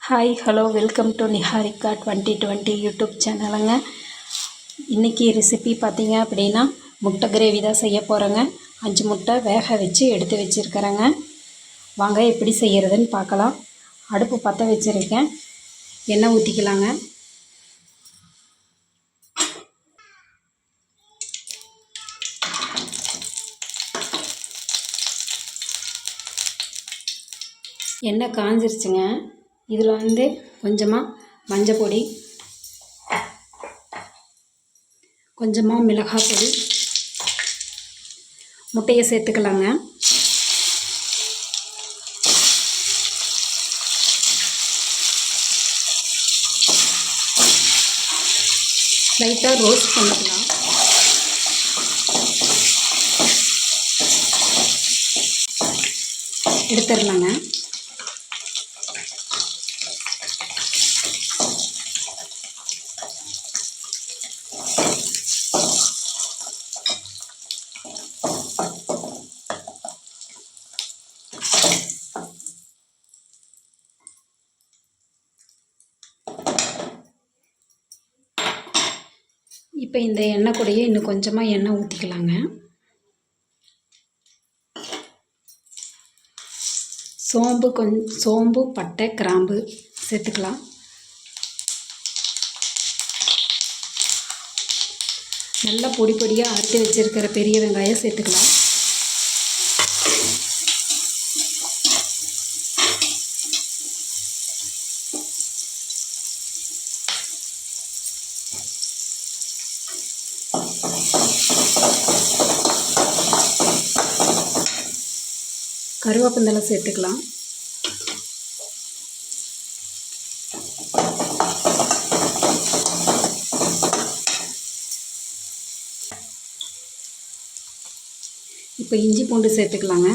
Hi hello welcome to Niharika 2020 YouTube சேனலுங்க. இன்றைக்கி recipe பார்த்தீங்க அப்படின்னா முட்டை கிரேவி தான் செய்ய போகிறேங்க. 5 முட்டை வேக வச்சு எடுத்து வச்சுருக்கிறேங்க. வாங்க எப்படி செய்கிறதுன்னு பார்க்கலாம். அடுப்பு பற்ற வச்சுருக்கேன். எண்ணெய் ஊற்றிக்கலாங்க. எண்ணெய் காஞ்சிருச்சுங்க. இதில் கொஞ்சமாக மஞ்சள் பொடி, கொஞ்சமாக மிளகாய் பொடி, முட்டையை சேர்த்துக்கலாங்க. லைட்டாக ரோஸ்ட் பண்ணிக்கலாம். எடுத்துடலாங்க. இப்போ இந்த எண்ணெய் கூடயே இன்னும் கொஞ்சமாக எண்ணெய் ஊற்றிக்கலாங்க. சோம்பு, பட்டை, கிராம்பு சேர்த்துக்கலாம். நல்லா பொடி பொடியாக அரைச்சி வச்சுருக்கிற பெரிய வெங்காயம் சேர்த்துக்கலாம். கருவேப்பிலை சேர்த்துக்கலாம். இப்போ இஞ்சி பூண்டு சேர்த்துக்கலாங்க.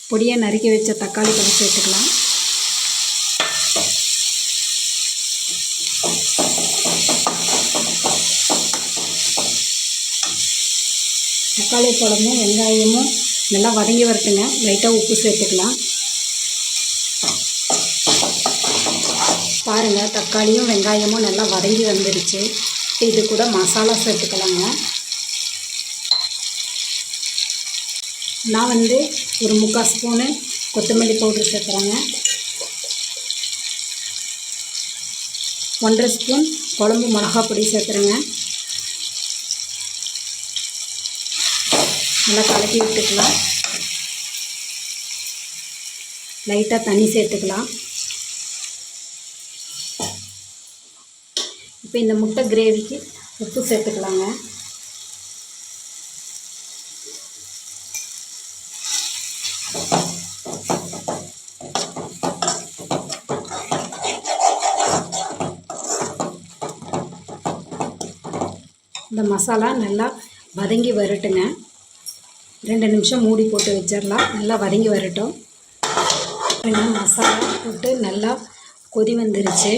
பொடியை நறுக்கி வச்ச தக்காளி பழம் சேர்த்துக்கலாம். தக்காளி பழமும் வெங்காயமும் நல்லா வதங்கி வரட்டுங்க. லைட்டாக உப்பு சேர்த்துக்கலாம். பாருங்கள், தக்காளியும் வெங்காயமும் நல்லா வதங்கி வந்துடுச்சு. இது கூட மசாலா சேர்த்துக்கலாங்க. நான் ஒரு 3/4 ஸ்பூனு கொத்தமல்லி பவுடர் சேர்க்குறேங்க. 1/2 ஸ்பூன் குழம்பு மிளகாய் பொடி சேர்க்குறேங்க. நல்லா கலக்கி விட்டுக்கலாம். லைட்டாக தண்ணி சேர்த்துக்கலாம். இப்போ இந்த முட்டை கிரேவிக்கு உப்பு சேர்த்துக்கலாங்க. இந்த மசாலா நல்லா வதங்கி வரட்டுங்க. 2 நிமிஷம் மூடி போட்டு வச்சிடலாம். நல்லா வதங்கி வரட்டும். மசாலா போட்டு நல்லா கொதி வந்துருச்சு.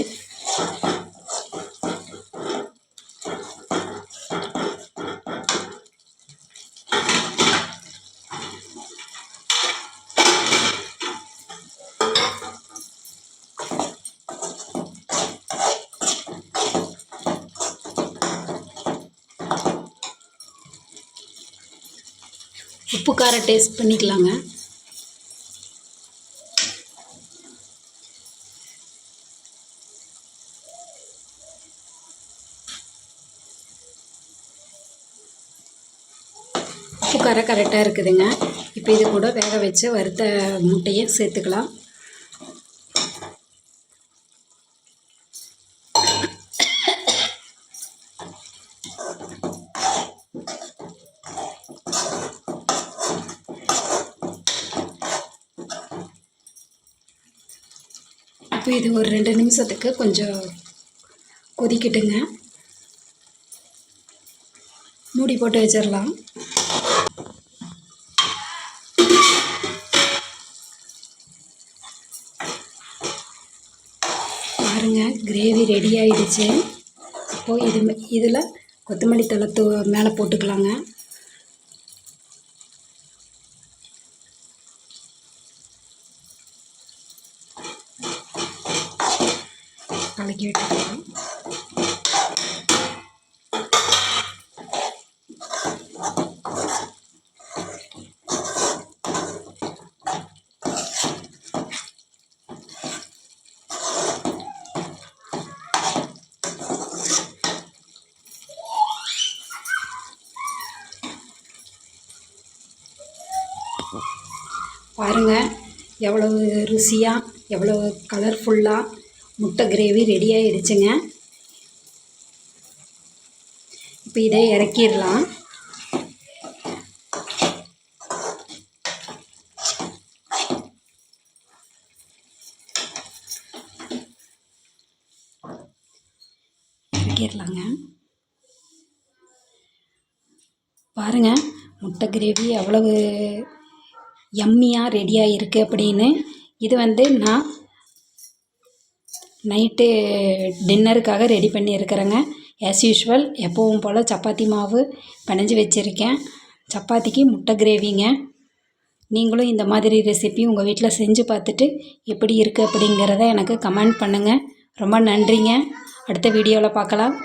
உப்பு காரம் டேஸ்ட் பண்ணிக்கலாங்க. உப்பு காரம் கரெக்டாக இருக்குதுங்க. இப்போ இது கூட வேக வச்சு வறுத்த முட்டையை சேர்த்துக்கலாம். இப்போ இது ஒரு 2 நிமிஷத்துக்கு கொஞ்சம் கொதிக்கட்டுங்க. மூடி போட்டு வச்சிடலாம். பாருங்கள், கிரேவி ரெடி ஆயிடுச்சு. இப்போது இதில் கொத்தமல்லி தழை மேலே போட்டுக்கலாங்க. கலக்கி விட்டுக்கலாம். பாருங்கள் எவ்வளவு ருசியாக எவ்வளவு கலர்ஃபுல்லாக முட்டை கிரேவி ரெடி ஆகிடுச்சுங்க. இப்போ இதை இறக்கிடலாம். இறக்கிடலாங்க. பாருங்கள் முட்டை கிரேவி அவ்வளவு யம்மியாக ரெடியாக இருக்குது அப்படின்னு. இது நான் நைட்டு டின்னருக்காக ரெடி பண்ணியிருக்கிறேங்க. ஆஸ் யூஷுவல் எப்பவும் போல் சப்பாத்தி மாவு பிணைஞ்சி வச்சுருக்கேன். சப்பாத்திக்கு முட்டை கிரேவிங்க. நீங்களும் இந்த மாதிரி ரெசிபி உங்கள் வீட்டில் செஞ்சு பார்த்துட்டு எப்படி இருக்குது அப்படிங்கிறத எனக்கு கமெண்ட் பண்ணுங்கள். ரொம்ப நன்றிங்க. அடுத்த வீடியோவில் பார்க்கலாம்.